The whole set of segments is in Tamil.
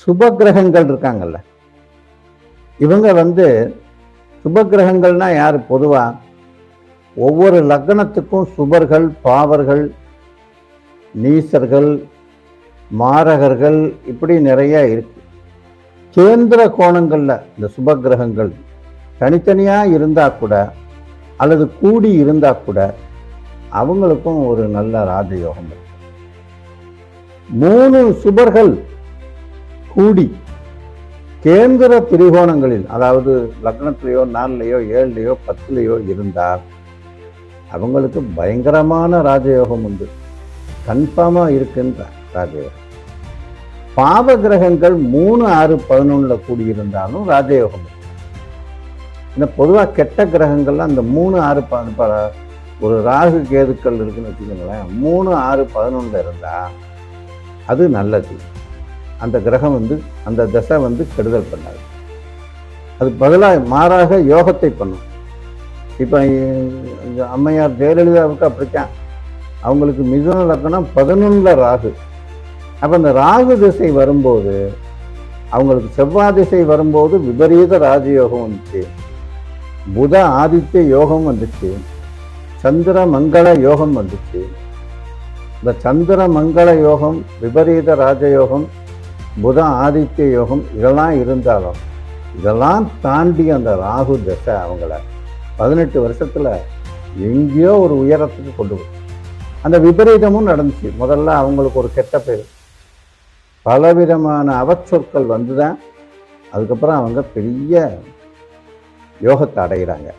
சுப கிரகங்கள் இருக்காங்கல்ல, இவங்க சுப கிரகங்கள்னா யாரு? பொதுவா ஒவ்வொரு லக்னத்துக்கும் சுபர்கள், பாவர்கள், நீசர்கள், மாரகர்கள் இப்படி நிறைய இருக்கு. கேந்திர கோணங்கள்ல இந்த சுப கிரகங்கள் தனித்தனியா இருந்தா கூட அல்லது கூடி இருந்தா கூட அவங்களுக்கும் ஒரு நல்ல ராஜயோகம் இருக்கு. 3 சுபர்கள் கூடி கேந்திர திரிகோணங்களில், அதாவது லக்னத்திலேயோ 4லையோ 7லையோ 10லையோ இருந்தால் அவங்களுக்கு பயங்கரமான ராஜயோகம் உண்டு. கன்ஃபார்மா இருக்குன்ற ராஜயோகம். பாவ கிரகங்கள் 3, 6, 11 கூடியிருந்தாலும் ராஜயோகம். பொதுவாக கெட்ட கிரகங்கள்லாம் அந்த 3, 6, 11 ஒரு ராகு கேதுக்கள் இருக்குன்னு வச்சுக்கோங்களேன். 3, 6, 11 இருந்தா அது நல்லது. அந்த கிரகம் அந்த தசை கெடுதல் பண்ணாது. அது பதிலாக மாறாக யோகத்தை பண்ணும். இப்போ அம்மையார் ஜெயலலிதாவுக்கு அப்படித்தான். அவங்களுக்கு மிதுன லக்னம் 11 ராகு. அப்போ அந்த ராகு திசை வரும்போது, அவங்களுக்கு செவ்வாய் திசை வரும்போது விபரீத ராஜயோகம் வந்துச்சு, புத ஆதித்ய யோகம் வந்துச்சு, சந்திர மங்கள யோகம் வந்துச்சு. இந்த சந்திர மங்கள யோகம், விபரீத ராஜயோகம், புத ஆதித்ய யோகம் இதெல்லாம் இருந்தாலும் இதெல்லாம் தாண்டி அந்த ராகு தசை அவங்கள 18 வருஷத்துல எங்கேயோ ஒரு உயரத்துக்கு கொண்டு போய் அந்த விபரீதமும் நடந்துச்சு. முதல்ல அவங்களுக்கு ஒரு கெட்ட பேர், பலவிதமான அவச்சொற்கள் வந்துதான் அதுக்கப்புறம் அவங்க பெரிய யோகத்தை அடைகிறாங்க.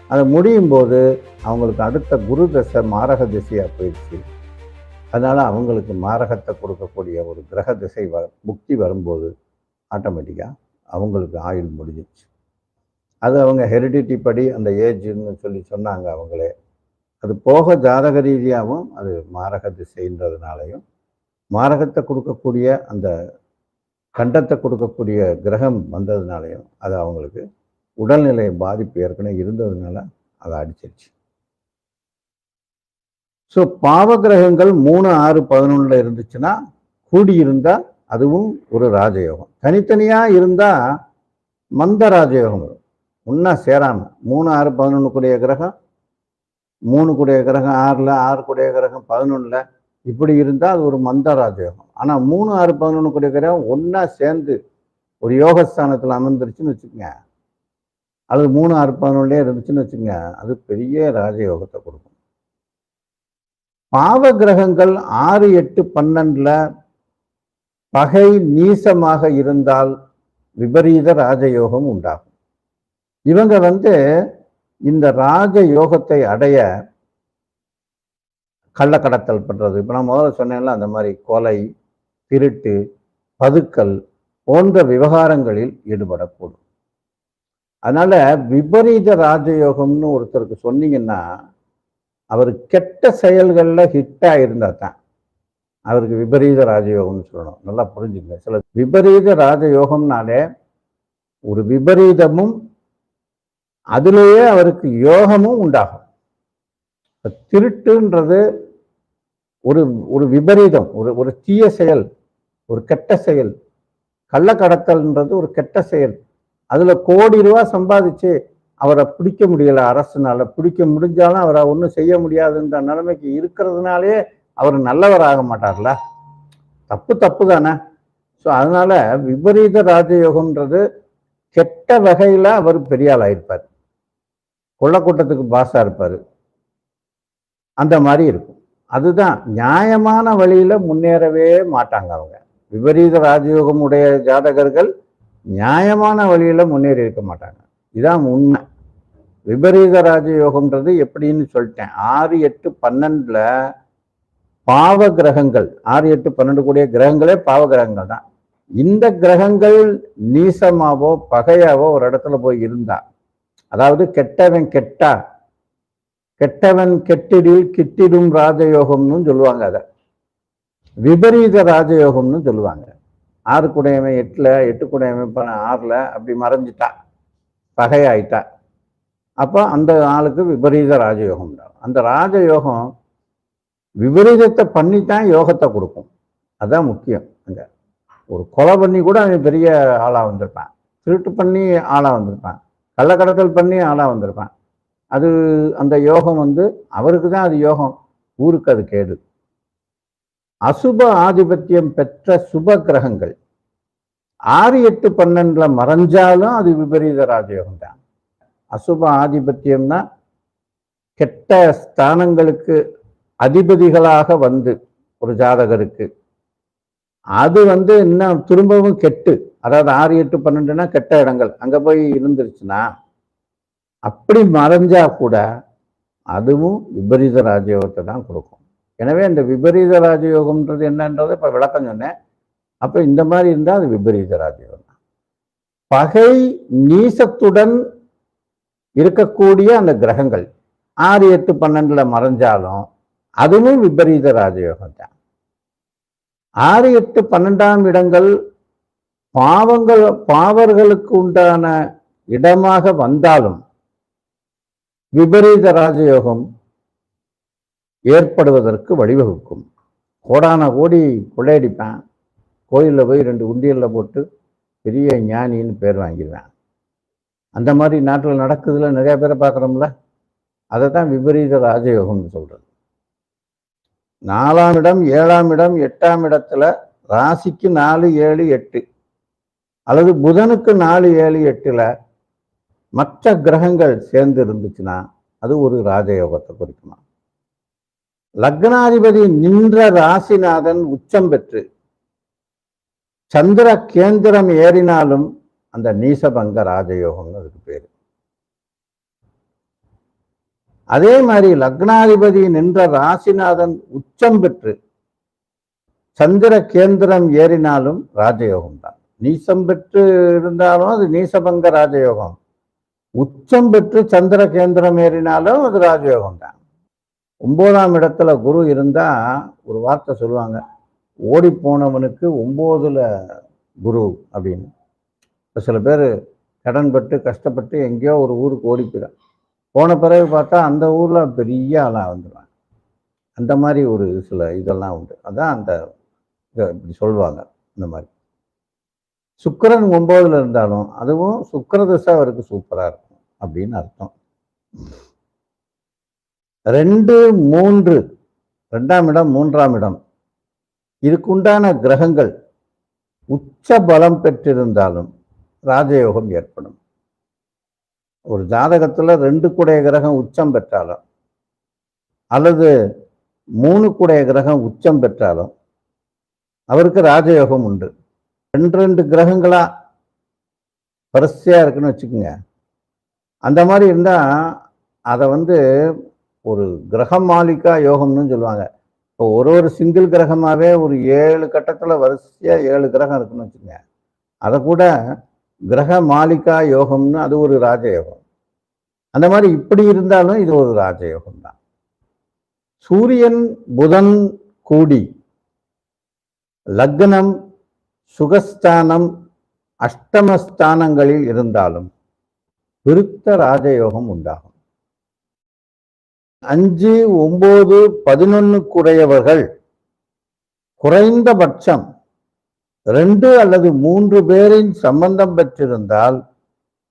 அது முடியும் போது அவங்களுக்கு அடுத்த குரு தசை மாரக திசையாக போயிடுச்சு. அதனால அவங்களுக்கு மாரகத்தை கொடுக்கக்கூடிய ஒரு கிரக திசை புக்தி வரும்போது ஆட்டோமேட்டிக்காக அவங்களுக்கு ஆயுள் முடிஞ்சிச்சு. அது அவங்க ஹெரிடிட்டி படி அந்த ஏஜ்னு சொன்னாங்க அவங்களே. அது போக ஜாதக ரீதியாகவும் அது மாரக திசைன்றதுனாலையும், மாரகத்தை கொடுக்கக்கூடிய அந்த கண்டத்தை கொடுக்கக்கூடிய கிரகம் வந்ததுனாலையும் அது அவங்களுக்கு உடல்நிலை பாதிப்பு ஏற்கனவே இருந்ததுனால அதை அடிச்சிருச்சு. ஸோ பாவ கிரகங்கள் 3, 6, 11 இருந்துச்சுன்னா கூடியிருந்தால் அதுவும் ஒரு ராஜயோகம். தனித்தனியாக இருந்தால் மந்த ராஜயோகம் வரும். ஒன்றா சேராமல் 3, 6, 11 கூடிய கிரகம், 3 கூடிய கிரகம் 6ல், 6 கூடிய கிரகம் 11ல் இப்படி இருந்தால் அது ஒரு மந்த ராஜயோகம். ஆனால் 3, 6, 11 கூடிய கிரகம் ஒன்றா சேர்ந்து ஒரு யோகஸ்தானத்தில் அமர்ந்துருச்சுன்னு வச்சுக்கோங்க, அல்லது 3, 6, 11 இருந்துச்சுன்னு வச்சுக்கோங்க, அது பெரிய ராஜயோகத்தை கொடுக்கும். பாவ கிரகங்கள் 6, 8, 12 பகை நீசமாக இருந்தால் விபரீத ராஜயோகம் உண்டாகும். இவங்க இந்த ராஜயோகத்தை அடைய கள்ளக்கடத்தல் பண்றது, இப்போ நான் முதல்ல சொன்னேன்ல, அந்த மாதிரி கொலை, திருட்டு, பதுக்கல் போன்ற விவகாரங்களில் ஈடுபடக்கூடும். அதனால விபரீத ராஜயோகம்னு ஒருத்தருக்கு சொன்னீங்கன்னா அவர் கெட்ட செயல்களில் ஹிட்டா இருந்தா தான் அவருக்கு விபரீத ராஜயோகம்னு சொல்லணும். நல்லா புரிஞ்சுங்க. சில விபரீத ராஜயோகம்னாலே ஒரு விபரீதமும் அதிலேயே அவருக்கு யோகமும் உண்டாகும். திருட்டுன்றது ஒரு ஒரு விபரீதம், ஒரு தீய செயல், ஒரு கெட்ட செயல். கள்ளக்கடத்தல்ன்றது ஒரு கெட்ட செயல். அதுல கோடி ரூபாய் சம்பாதிச்சு அவரை பிடிக்க முடியல, அரசுனால பிடிக்க முடிஞ்சாலும் அவரை ஒன்றும் செய்ய முடியாதுன்ற நிலைமைக்கு இருக்கிறதுனாலே அவர் நல்லவர் ஆக மாட்டார்ல. தப்பு தானே. ஸோ அதனால விபரீத ராஜயோகம்ன்றது கெட்ட வகையில அவர் பெரிய ஆள் ஆயிருப்பார், கொள்ளக்கூட்டத்துக்கு பாசா இருப்பார், அந்த மாதிரி இருக்கும். அதுதான் நியாயமான வழியில முன்னேறவே மாட்டாங்க அவங்க. விபரீத ராஜயோகம் உடைய ஜாதகர்கள் நியாயமான வழியில முன்னேறி இருக்க மாட்டாங்க. இதான் உண்மை. விபரீத ராஜயோகம்ன்றது எப்படின்னு சொல்லிட்டேன். 6, 8, 12 பாவ கிரகங்கள், 6, 8, 12 கூடிய கிரகங்களே பாவ கிரகங்கள் தான். இந்த கிரகங்கள் நீசமாவோ பகையாவோ ஒரு இடத்துல போய் இருந்தா, அதாவது கெட்டவன் கெட்டிடில் கிட்டிடும் ராஜயோகம்னு சொல்லுவாங்க. அதை விபரீத ராஜயோகம்னு சொல்லுவாங்க. 6 கூடையவன் 8ல், 8 கூடையவன் 6ல் அப்படி மறைஞ்சிட்டா, பகையாயிட்டா, அப்போ அந்த ஆளுக்கு விபரீத ராஜயோகம் உண்டாகும். அந்த ராஜயோகம் விபரீதத்தை பண்ணித்தான் யோகத்தை கொடுக்கும். அதுதான் முக்கியம். அங்க ஒரு கொலை பண்ணி கூட அவன் பெரிய ஆளாக வந்திருப்பான், திருட்டு பண்ணி ஆளாக வந்திருப்பான், கள்ளக்கடத்தல் பண்ணி ஆளாக வந்திருப்பான். அது அந்த யோகம் அவருக்கு தான் அது யோகம், ஊருக்கு அது கேடு. அசுப ஆதிபத்தியம் பெற்ற சுப கிரகங்கள் 6, 8, 12 மறைஞ்சாலும் அது விபரீத ராஜயோகம் தான். அசுப ஆதிபத்தியம்னா கெட்ட ஸ்தானங்களுக்கு அதிபதிகளாக ஒரு ஜாதகருக்கு அது இன்னும் திரும்பவும் கெட்டு, அதாவது 6, 8, 12னா கெட்ட இடங்கள் அங்க போய் இருந்துருச்சுன்னா அப்படி மறைஞ்சா கூட அதுவும் விபரீத ராஜயோகத்தை தான் கொடுக்கும். எனவே இந்த விபரீத ராஜயோகம்ன்றது என்னன்றதை இப்ப விளக்கம் சொன்னேன். அப்ப இந்த மாதிரி இருந்தால் அது விபரீத ராஜயோகம். பகை நீசத்துடன் இருக்கக்கூடிய அந்த கிரகங்கள் 6, 8, 12 மறைஞ்சாலும் அதுவும் விபரீத ராஜயோகம் தான். 6, 8, 12ஆம் இடங்கள் பாவர்களுக்கு உண்டான இடமாக வந்தாலும் விபரீத ராஜயோகம் ஏற்படுவதற்கு வழிவகுக்கும். கோடான கோடி கொள்ளையடிப்பான், கோயிலில் போய் 2 உண்டியலில் போட்டு பெரிய ஞானின்னு பேர் வாங்கிடுவேன். அந்த மாதிரி நாட்டில் நடக்குதுல, நிறைய பேரை பார்க்குறோம்ல. அதை தான் விபரீத ராஜயோகம்னு சொல்றது. 4ஆம் இடம், 7ஆம் இடம், 8ஆம் இடத்துல ராசிக்கு 4, 7, 8 அல்லது புதனுக்கு 4, 7, 8ல மற்ற கிரகங்கள் சேர்ந்து இருந்துச்சுன்னா அது ஒரு ராஜயோகத்தை குறிக்குமா. லக்னாதிபதி நின்ற ராசிநாதன் உச்சம் பெற்று சந்திர கேந்திரம் ஏறினாலும் அந்த நீசபங்க ராஜயோகம்னு அதுக்கு பேரு. அதே மாதிரி லக்னாதிபதி நின்ற ராசிநாதன் உச்சம் பெற்று சந்திர கேந்திரம் ஏறினாலும் ராஜயோகம் தான். நீசம் பெற்று இருந்தாலும் அது நீசபங்க ராஜயோகம், உச்சம் பெற்று சந்திர கேந்திரம் ஏறினாலும் அது ராஜயோகம் தான். 9ஆம் இடத்துல குரு இருந்தா ஒரு வார்த்தை சொல்லுவாங்க, ஓடி போனவனுக்கு 9ல குரு அப்படின்னு. இப்போ சில பேர் கடன்பட்டு கஷ்டப்பட்டு எங்கேயோ ஒரு ஊருக்கு ஓடி போன பிறகு பார்த்தா அந்த ஊர்ல பெரிய ஆளாக வந்துடுவாங்க. அந்த மாதிரி ஒரு சில இதெல்லாம் உண்டு. அதான் அந்த இப்படி சொல்லுவாங்க. இந்த மாதிரி சுக்கிரன் 9ல இருந்தாலும் அதுவும் சுக்கிர திசை அவருக்கு சூப்பரா இருக்கும் அப்படின்னு அர்த்தம். 2, 3 2ஆம் இடம், 3ஆம் இடம் இதுக்கு உண்டான கிரகங்கள் உச்ச பலம் பெற்றிருந்தாலும் ராஜயோகம் ஏற்படும். ஒரு ஜாதகத்துல 2 கூடைய கிரகம் உச்சம் பெற்றாலும் அல்லது 3 கூடைய கிரகம் உச்சம் பெற்றாலும் அவருக்கு ராஜயோகம் உண்டு. 2 கிரகங்களா வரிசையா இருக்குன்னு வச்சுக்கோங்க. அந்த மாதிரி இருந்தா அதை ஒரு கிரகம் மாலிகா யோகம்னு சொல்லுவாங்க. இப்போ ஒரு சிங்கிள் கிரகமாவே ஒரு 7 கட்டத்துல வரிசையா 7 கிரகம் இருக்குன்னு வச்சுக்கோங்க. அதை கூட கிரக மாலிகா யோகம்னு அது ஒரு ராஜயோகம். அந்த மாதிரி இப்படி இருந்தாலும் இது ஒரு ராஜயோகம் தான். சூரியன் புதன் கூடி லக்னம் சுகஸ்தானம் அஷ்டமஸ்தானங்களில் இருந்தாலும் விருத்த ராஜயோகம் உண்டாகும். 5, 9, 11 கூடையவர்கள் குறைந்தபட்சம் 2 அல்லது 3 பேரின் சம்பந்தம் பெற்றிருந்தால்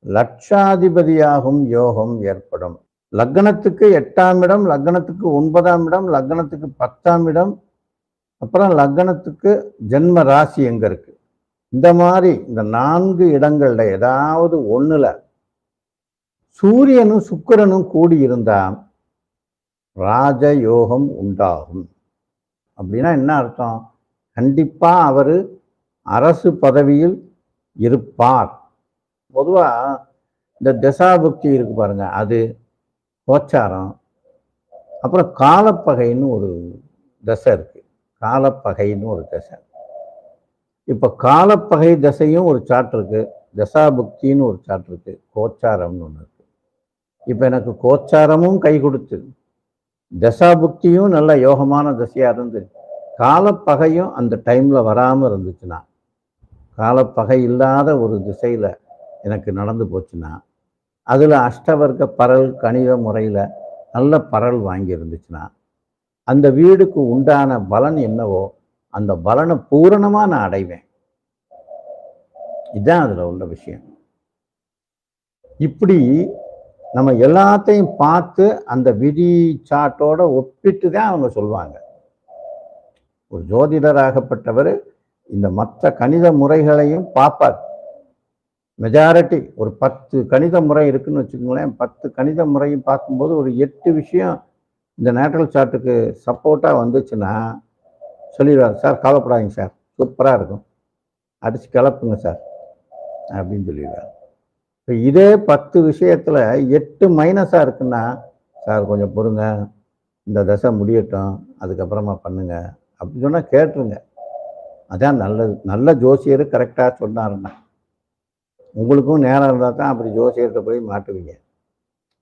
லட்சாதிபதியாகும் யோகம் ஏற்படும். லக்னத்துக்கு 8ஆம் இடம், லக்னத்துக்கு 9ஆம் இடம், லக்னத்துக்கு 10ஆம் இடம், அப்புறம் லக்னத்துக்கு ஜென்ம ராசி எங்க இருக்கு, இந்த மாதிரி இந்த 4 இடங்கள்ல ஏதாவது ஒண்ணுல சூரியனும் சுக்கிரனும் கூடி இருந்தா ராஜயோகம் உண்டாகும். அப்படின்னா என்ன அர்த்தம்? கண்டிப்பா அவரு அரசு பதவியில் இருப்பார். பொதுவா இந்த தசாபுக்தி இருக்கு பாருங்க, அது கோச்சாரம். அப்புறம் காலப்பகைன்னு ஒரு தசை இருக்கு, காலப்பகைன்னு ஒரு தசை. இப்ப காலப்பகை தசையும் ஒரு சார்ட் இருக்கு, தசாபுக்தின்னு ஒரு சார்ட் இருக்கு, கோச்சாரம்னு ஒன்று இருக்கு. இப்ப எனக்கு கோச்சாரமும் கை கொடுத்து தசாபுக்தியும் நல்ல யோகமான தசையா இருந்து காலப்பகையும் அந்த டைம்ல வராம இருந்துச்சுன்னா, காலப்பகை இல்லாத ஒரு திசையில எனக்கு நடந்து போச்சுன்னா, அதுல அஷ்டவர்க்க பரல் கணித முறையில நல்ல பரல் வாங்கி இருந்துச்சுன்னா, அந்த வீடுக்கு உண்டான பலன் என்னவோ அந்த பலனை பூரணமா நான் அடைவேன். இதுதான் அதில் உள்ள விஷயம். இப்படி நம்ம எல்லாத்தையும் பார்த்து அந்த விதி சாட்டோட ஒப்பிட்டு தான் அவங்க சொல்லுவாங்க. ஒரு ஜோதிடராகப்பட்டவர் இந்த மற்ற கணித முறைகளையும் பார்ப்பார். மெஜாரிட்டி ஒரு 10 கணித முறை இருக்குன்னு வச்சுக்கோங்களேன். 10 கணித முறையும் பார்க்கும்போது ஒரு 8 விஷயம் இந்த நேட்ரல் சார்ட்டுக்கு சப்போர்ட்டாக வந்துச்சுன்னா சொல்லிடுவார், சார் கவலைப்படாதீங்க சார், சூப்பராக இருக்கும், அடித்து கிளப்புங்க சார் அப்படின்னு சொல்லிடுவார். இப்போ இதே 10 விஷயத்தில் 8 மைனஸாக இருக்குன்னா, சார் கொஞ்சம் பொறுங்க, இந்த தசை முடியட்டும், அதுக்கப்புறமா பண்ணுங்க அப்படின்னு சொன்னால் கேட்டுருங்க. அதான் நல்லது. நல்ல ஜோசியர் கரெக்டாக சொன்னாருன்னா உங்களுக்கும் நேரம் இருந்தால் தான் அப்படி ஜோசியர்கிட்ட போய் மாட்டுவீங்க.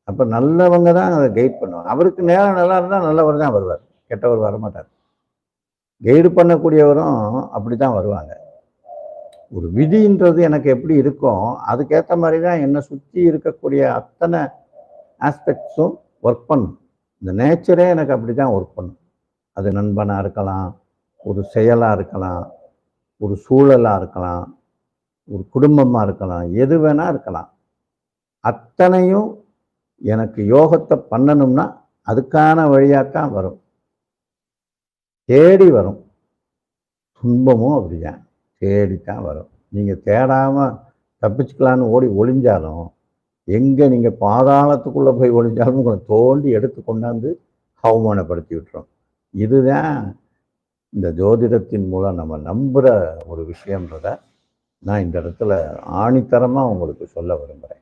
அப்போ நல்லவங்க தான் அதை கைட் பண்ணுவாங்க. அவருக்கு நேரம் நல்லா இருந்தால் நல்லவர் தான் வருவார், கெட்டவர் வரமாட்டார். கைடு பண்ணக்கூடியவரும் அப்படி தான் வருவாங்க. ஒரு விதின்றது எனக்கு எப்படி இருக்கும் அதுக்கேற்ற மாதிரி தான் என்னை சுற்றி இருக்கக்கூடிய அத்தனை ஆஸ்பெக்ட்ஸும் ஒர்க் பண்ணும். இந்த நேச்சரே எனக்கு அப்படி தான் ஒர்க் பண்ணும். அது நண்பனாக இருக்கலாம், ஒரு செயலாக இருக்கலாம், ஒரு சூழலாக இருக்கலாம், ஒரு குடும்பமாக இருக்கலாம், எது வேணா இருக்கலாம். அத்தனையும் எனக்கு யோகத்தை பண்ணணும்னா அதுக்கான வழியாத்தான் வரும், தேடி வரும். துன்பமும் அப்படிதான் தேடித்தான் வரும். நீங்கள் தேடாமல் தப்பிச்சுக்கலான்னு ஓடி ஒளிஞ்சாலும், எங்கே நீங்கள் பாதாளத்துக்குள்ளே போய் ஒளிஞ்சாலும் உங்களை தோண்டி எடுத்து கொண்டாந்து அவமானப்படுத்தி விட்டுரும். இதுதான் இந்த ஜோதிடத்தின் மூலம் நம்ம நம்புகிற ஒரு விஷயன்றதை நான் இந்த இடத்துல ஆணித்தரமாக உங்களுக்கு சொல்ல விரும்புகிறேன்.